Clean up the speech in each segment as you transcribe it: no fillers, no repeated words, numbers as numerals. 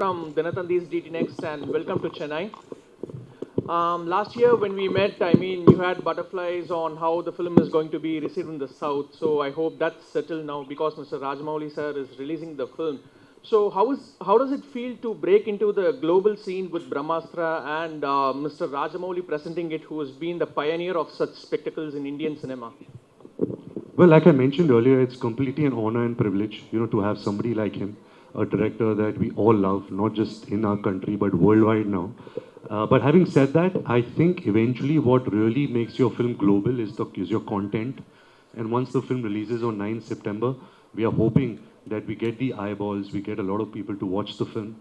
From Dinathandi's DT Next and welcome to Chennai. Last year when we met, I mean, you had butterflies on how the film is going to be received in the South. So I hope that's settled now because Mr. Rajamouli sir is releasing the film. So how does it feel to break into the global scene with Brahmāstra and Mr. Rajamouli presenting it, who has been the pioneer of such spectacles in Indian cinema? Well, like I mentioned earlier, it's completely an honor and privilege, to have somebody like him, a director that we all love, not just in our country, but worldwide now. But having said that, I think eventually what really makes your film global is your content. And once the film releases on 9th September, we are hoping that we get the eyeballs, we get a lot of people to watch the film.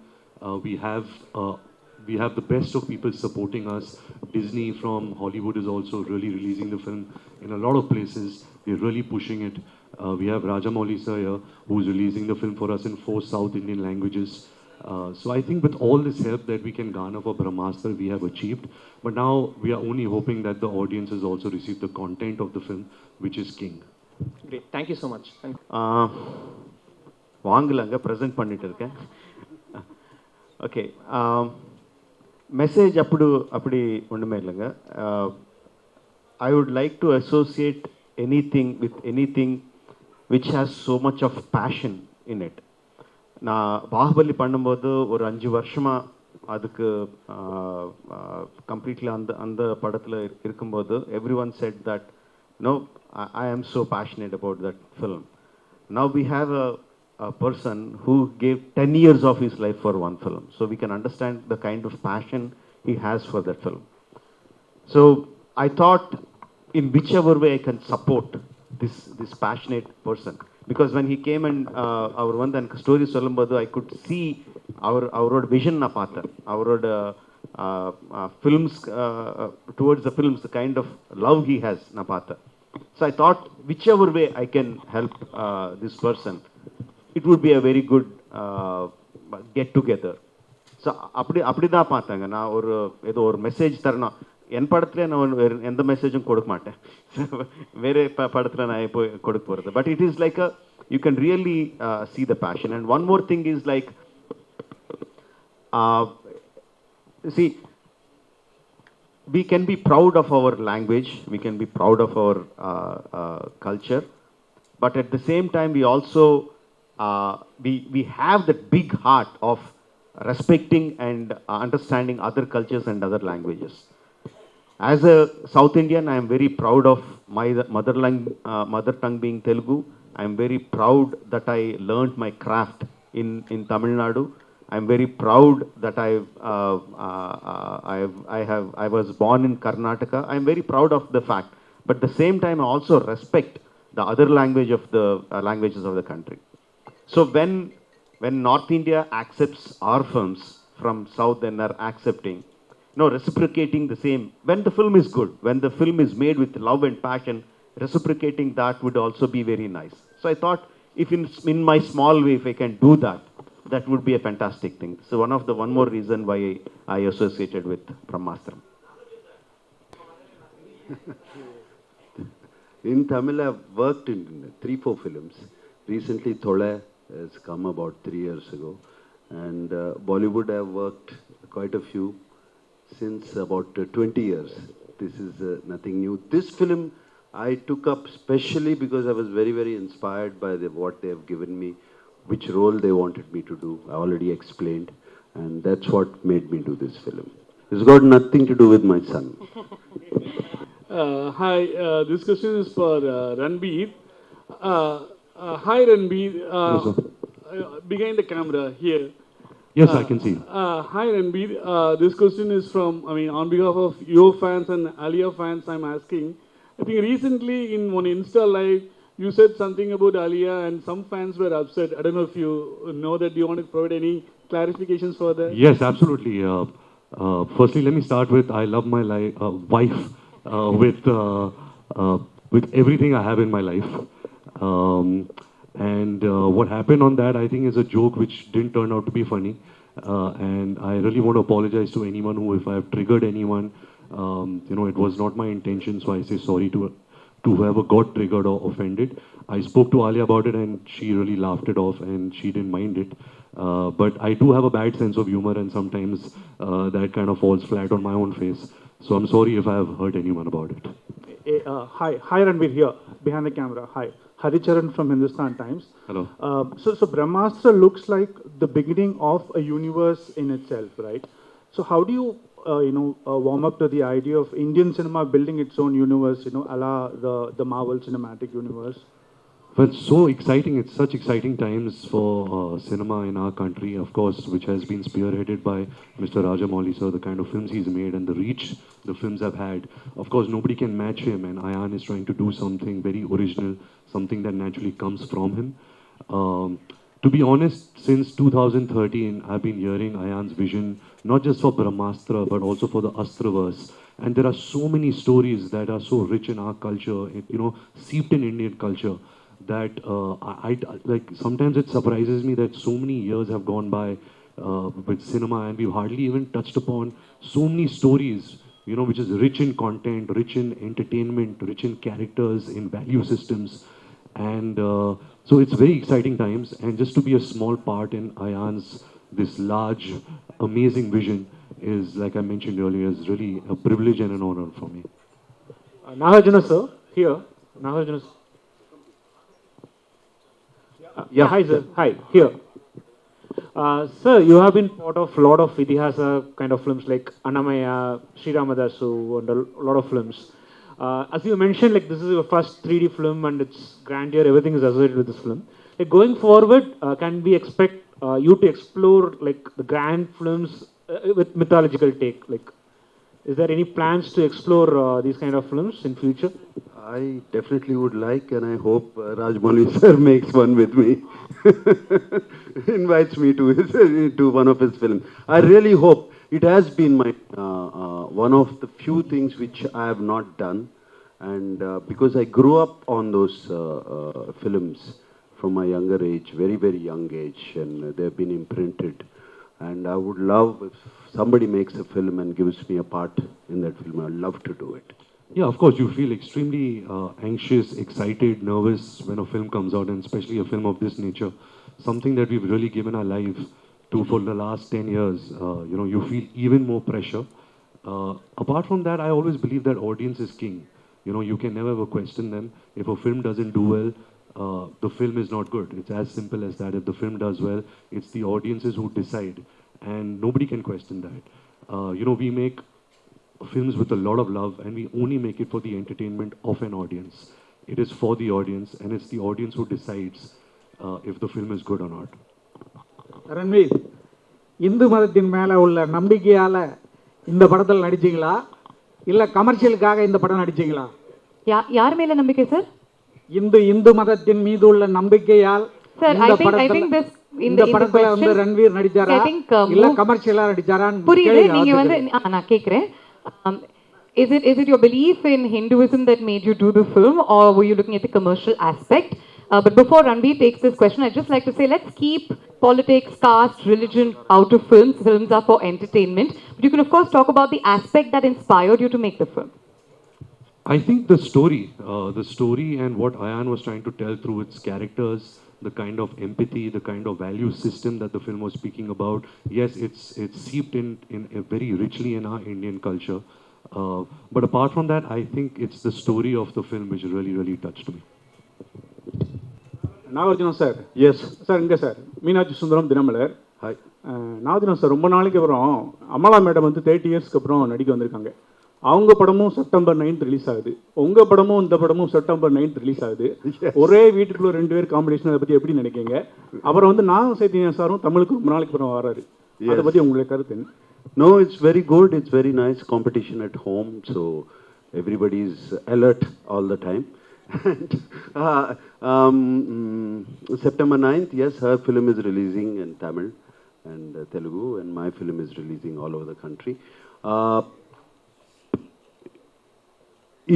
We have the best of people supporting us. Disney from Hollywood is also really releasing the film in a lot of places. We're really pushing it. We have Rajamouli sir here, who's releasing the film for us in 4 South Indian languages. So I think with all this help that we can garner for Brahmāstra, we have achieved. But now we are only hoping that the audience has also received the content of the film, which is king. Great. Thank you so much. வாங்கலங்க present பண்ணிட்டு இருக்கேன். Okay, message அப்படி ஒன்றுமே இல்லைங்க. I would like to associate anything with anything which has so much of passion in it. நான் பாகுபலி பண்ணும்போது ஒரு 5 வருஷமாக அதுக்கு கம்ப்ளீட்லி அந்த படத்தில் இருக்கும்போது every one set that I am so passionate about that film. Now we have a person who gave 10 years of his life for one film. So we can understand the kind of passion he has for that film. So I thought in whichever way I can support this passionate person. Because when he came and our one then story சொல்லும்போது I could see our vision na paatha. Our films towards the films, the kind of love he has na paatha. So I thought whichever way I can help this person, it would be a very good get together. So அப்படிதான் பார்த்தாங்க. நான் ஏதோ ஒரு message தரணும். என் படத்தில் நான் எந்த மெசேஜும் கொடுக்க மாட்டேன். வேறு படத்தில் நான் போய் கொடுக்க போகிறது. But it is like you can really see the passion. And one more thing is like, see, we can be proud of our language, we can be proud of our culture, but at the same time we also we have that big heart of respecting and understanding other cultures and other languages. As a South Indian, I am very proud of my mother tongue being Telugu. I am very proud that I learned my craft in Tamil Nadu. I am very proud that I was born in Karnataka. I am very proud of the fact. But at the same time, I also respect the other language of the languages of the country. So when North India accepts our films from South and are accepting, reciprocating the same, when the film is good, when the film is made with love and passion, reciprocating that would also be very nice. So I thought if in my small way, if I can do that, that would be a fantastic thing. So one more reason why I associated with Brahmāstra. In Tamil, I've worked in 3-4 films. Recently, Thola has come about 3 years ago. And Bollywood, I've worked quite a few since about 20 years. This is nothing new. This film I took up specially because I was very, very inspired by what they have given me, which role they wanted me to do. I already explained. And that's what made me do this film. It's got nothing to do with my son. Hi, this question is for Ranbir. Hi Ranbir, behind the camera here. Yes, I can see. Hi Ranbir, this question is from, on behalf of your fans and Alia fans, I'm asking. I think recently in one Insta live, you said something about Alia and some fans were upset. I don't know if you know that. Do you want to provide any clarifications for that? Yes, absolutely. Firstly, let me start with I love my wife with everything I have in my life. And what happened on that, I think, is a joke which didn't turn out to be funny. And I really want to apologize to anyone if I have triggered anyone. It was not my intention, so I say sorry to whoever got triggered or offended. I spoke to Alia about it and she really laughed it off and she didn't mind it. But I do have a bad sense of humor, and sometimes that kind of falls flat on my own face. So I'm sorry if I have hurt anyone about it. Hi, Ranbir here, behind the camera. Hi. Haricharan from Hindustan Times. Hello. So Brahmāstra looks like the beginning of a universe in itself, right? So how do you, warm up to the idea of Indian cinema building its own universe, a la the Marvel Cinematic Universe? Well, it's so exciting. It's such exciting times for cinema in our country, of course, which has been spearheaded by Mr. Rajamouli sir, the kind of films he's made and the reach the films have had. Of course, nobody can match him, and Ayan is trying to do something very original, something that naturally comes from him. To be honest, since 2013, I've been hearing Ayan's vision, not just for Brahmāstra, but also for the Astraverse. And there are so many stories that are so rich in our culture, seeped in Indian culture, that I like, sometimes it surprises me that so many years have gone by with cinema, and we've hardly even touched upon so many stories, which is rich in content, rich in entertainment, rich in characters, in value systems. And so it's very exciting times, and just to be a small part in Ayan's this large, amazing vision is, like I mentioned earlier, is really a privilege and an honor for me. Nagarjuna sir, here. Nagarjuna sir. Yeah, hi sir. Hi, here. Sir, you have been part of a lot of Itihasa kind of films like Annamaya, Sri Ramadasu, and a lot of films. As you mentioned, like this is your first 3D film and it's grandeur, everything is associated with this film. Like going forward, can we expect you to explore like the grand films with mythological take? Like, is there any plans to explore these kind of films in future? I definitely would like, and I hope Rajamouli sir makes one with me, invites me to one of his films. I really hope. It has been my one of the few things which I have not done, and because I grew up on those films from my younger age, very, very young age, and they've been imprinted. And I would love if somebody makes a film and gives me a part in that film. I'd love to do it. Yeah, of course, you feel extremely anxious, excited, nervous when a film comes out, and especially a film of this nature, something that we've really given our life to for the last 10 years. You feel even more pressure. Apart from that, I always believe that audience is king. You can never ever question them. If a film doesn't do well, the film is not good. It's as simple as that. If the film does well, it's the audiences who decide, and nobody can question that. We make films with a lot of love, and we only make it for the entertainment of an audience. It is for the audience, and it's the audience who decides if the film is good or not. Ranveer, Hindu மதத்தின் மேலே உள்ள நம்பிக்கையால் இந்த படத்தில் நடிச்சிங்களா இல்லை கமர்ஷியலுக்காக இந்த படம் நடிச்சிங்களா? யார் மேல நம்பிக்கை சார்? இந்து மதத்தின் மீது உள்ள நம்பிக்கையால் இந்த படத்துல வந்து ரன்வீர் நடிச்சாரா இல்ல கமர்ஷியலா நடிச்சாரான்னு புரியுது. நீங்க வந்து நான் கேக்குறேன், is it your belief in Hinduism that made you do the film, or were you looking at the commercial aspect? But before Ranbir takes this question, I'd just like to say, let's keep politics, caste, religion out of films. Films are for entertainment. But you can, of course, talk about the aspect that inspired you to make the film. I think the story and what Ayan was trying to tell through its characters, the kind of empathy, the kind of value system that the film was speaking about, yes, it's seeped in very richly in our Indian culture. But apart from that, I think it's the story of the film which really, really touched me. Nagarjuna sir. Yes sir. இங்கே sir Meenakshi Sundaram Dinamalar. Hi. Nagarjuna sir, ரொம்ப நாளைக்கு அப்புறம் Amala madam வந்து 30 இயர்ஸ்க்கு அப்புறம் நடிக்க வந்திருக்காங்க. அவங்க படமும் செப்டம்பர் 9 ரிலீஸ் ஆகுது, உங்க படமும் இந்த படமும் செப்டம்பர் 9 ரிலீஸ் ஆகுது. ஒரே வீட்டுக்குள்ள 2 பேர் காம்படிஷன், அதை பற்றி எப்படி நினைக்கிறீங்க? அப்புறம் வந்து நான் சைத்தன்யா சாரும் தமிழுக்கு ரொம்ப நாளைக்கு அப்புறம் வராரு, அதை பற்றி உங்களுடைய கருத்து என்ன? No, it's very good. It's very nice competition at home, so everybody is alert all the time. September 9th, yes, her film is releasing in Tamil and Telugu, and my film is releasing all over the country.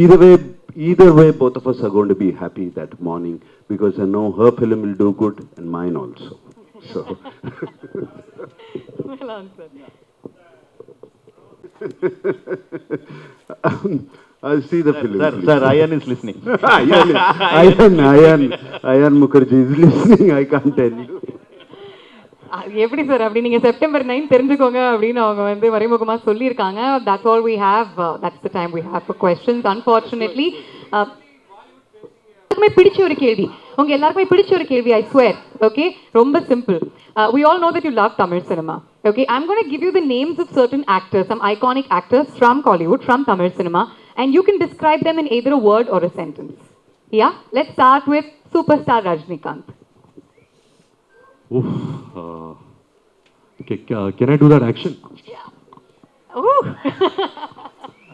Either way, both of us are going to be happy that morning, because I know her film will do good and mine also. So. Well answered. I'll see the film. Sir, Ayan is listening. Ayan Mukerji is listening, I can't tell you. எப்படி sir அப்படி நீங்கள் September 9 தெரிஞ்சுக்கோங்க அப்படின்னு அவங்க வந்து மறைமுகமாக சொல்லியிருக்காங்க. That's all we have. That's the time we have for questions. Unfortunately, எல்லாருக்குமே பிடிச்ச ஒரு கேள்வி, உங்க எல்லாருக்குமே பிடிச்ச ஒரு கேள்வி, I swear. Okay, ரொம்ப simple. We all know that you love Tamil cinema. Okay, I'm going to give you the names of certain actors, some iconic actors from Kollywood, from Tamil cinema, and you can describe them in either a word or a sentence. Yeah, let's start with superstar Rajinikanth. Oof, okay, can I do that action? Ooh.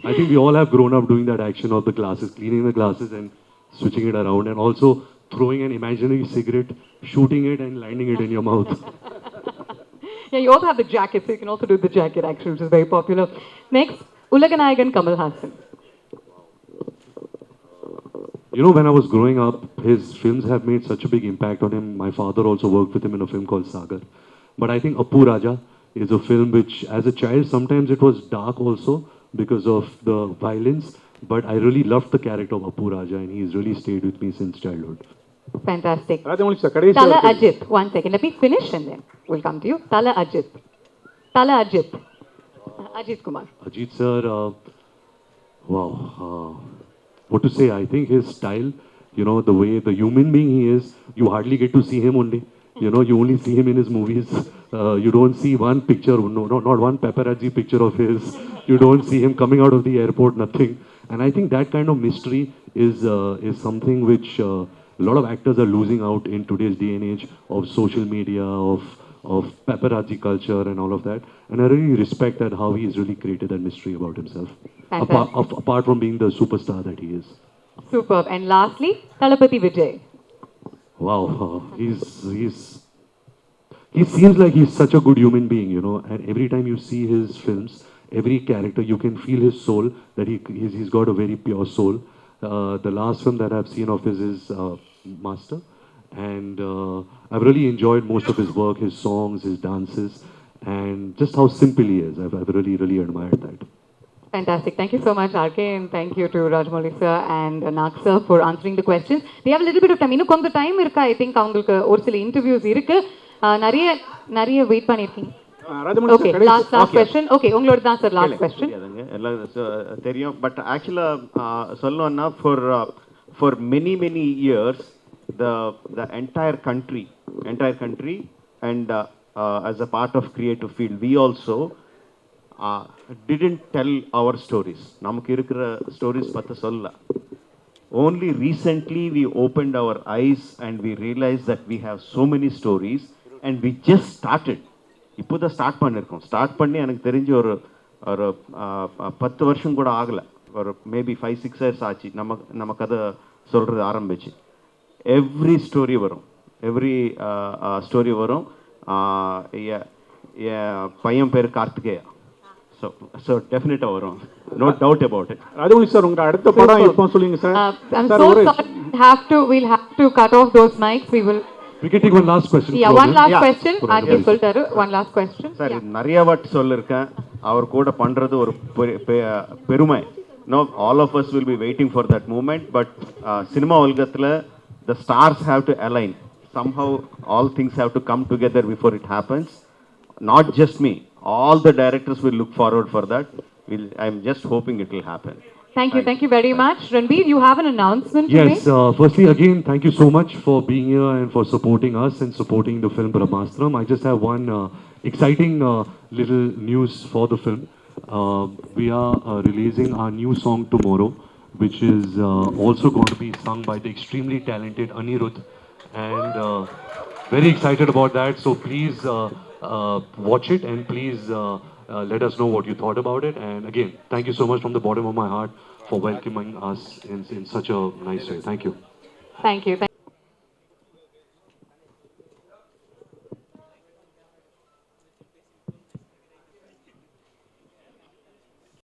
I think we all have grown up doing that action of the glasses, cleaning the glasses and switching it around, and also throwing an imaginary cigarette, shooting it and landing it in your mouth. Yeah, you also have the jacket, so you can also do the jacket action, which is very popular. Next, Ulaganayagan Kamal Haasan. You know, when I was growing up, his films have made such a big impact on him. My father also worked with him in a film called Sagar. But I think Apoorva is a film which, as a child, sometimes it was dark also because of the violence. But I really loved the character of Apoorva, and he's really stayed with me since childhood. Fantastic. Rajamouli sir கடைசி Tala Ajit. One second. Let me finish and then we'll come to you. Tala Ajit. Tala Ajit. Ajit Kumar. Ajit sir, wow. What to say? I think his style, you know, the way the human being he is, you hardly get to see him only. You know, you only see him in his movies. You don't see one picture, no, not one paparazzi picture of his. You don't see him coming out of the airport, nothing. And I think that kind of mystery is something which a lot of actors are losing out in today's day and age of social media, of paparazzi culture and all of that. And I really respect that how he has really created that mystery about himself. Apart from being the superstar that he is. Superb. And lastly, Talapati Vijay. Wow, he seems like he's such a good human being, you know, and every time you see his films, every character, you can feel his soul, that he's got a very pure soul. The last film that I've seen of his is Master, and I've really enjoyed most of his work, his songs, his dances, and just how simple he is. I've really, really admired that. Fantastic. Thank you so much, RK, and thank you to Rajamouli sir and Nag sir for answering the questions. We have a little bit of time. இன்னும் கொஞ்சம் time இருக்கா? I think அவங்களுக்கு ஒரு சில interviews இருக்கு. நிறைய wait பண்ணிருக்கீங்க. Rajamouli Okay, sir last question. Okay, உங்களோட தான் சார் லாஸ்ட் question. எல்லாம் தெரியும். பட் ஆக்சுவலாக சொல்லணும்னா for many years the entire country and as a part of creative field we also didn't tell our stories. நமக்கு இருக்கிற ஸ்டோரிஸ் பற்றி சொல்ல. Only recently we opened our eyes and we realized that we have so many stories and we just started. இப்போ தான் start பண்ணியிருக்கோம். Start பண்ணி எனக்கு தெரிஞ்சு ஒரு 10 வருஷம் கூட ஆகலை, ஒரு மேபி 5-6 இயர்ஸ் ஆச்சு நம்ம கதை சொல்கிறது ஆரம்பிச்சு. எவ்ரி ஸ்டோரி வரும், என் பையன் பேர் கார்த்திகேயா. So definitely வரும், no doubt about it. Rajamouli sir உங்க அடுத்த படம் எப்போ சொல்லுங்க sir? I'm so sorry, we'll have to cut off those mics. We can take one last question. Yeah, one last question. RK சொல்லிட்டாரு, one last question. சார் நிறைய வாட்டி சொல்லிருக்கேன், அவர் கூட பண்றது ஒரு பெருமை. No, all of us will be waiting for that moment, but cinema உலகத்துல the stars have to align. Somehow all things have to come together before it happens. Not just me, all the directors will look forward for that. I'm just hoping it will happen. Thank you very much. Ranbir, you have an announcement to make? Yes, firstly again, thank you so much for being here and for supporting us and supporting the film Brahmāstra. I just have one exciting little news for the film. We are releasing our new song tomorrow, which is also going to be sung by the extremely talented Anirudh, and very excited about that. So please watch it and please let us know what you thought about it. And again, thank you so much from the bottom of my heart for welcoming us in such a nice way. Thank you. Thank you.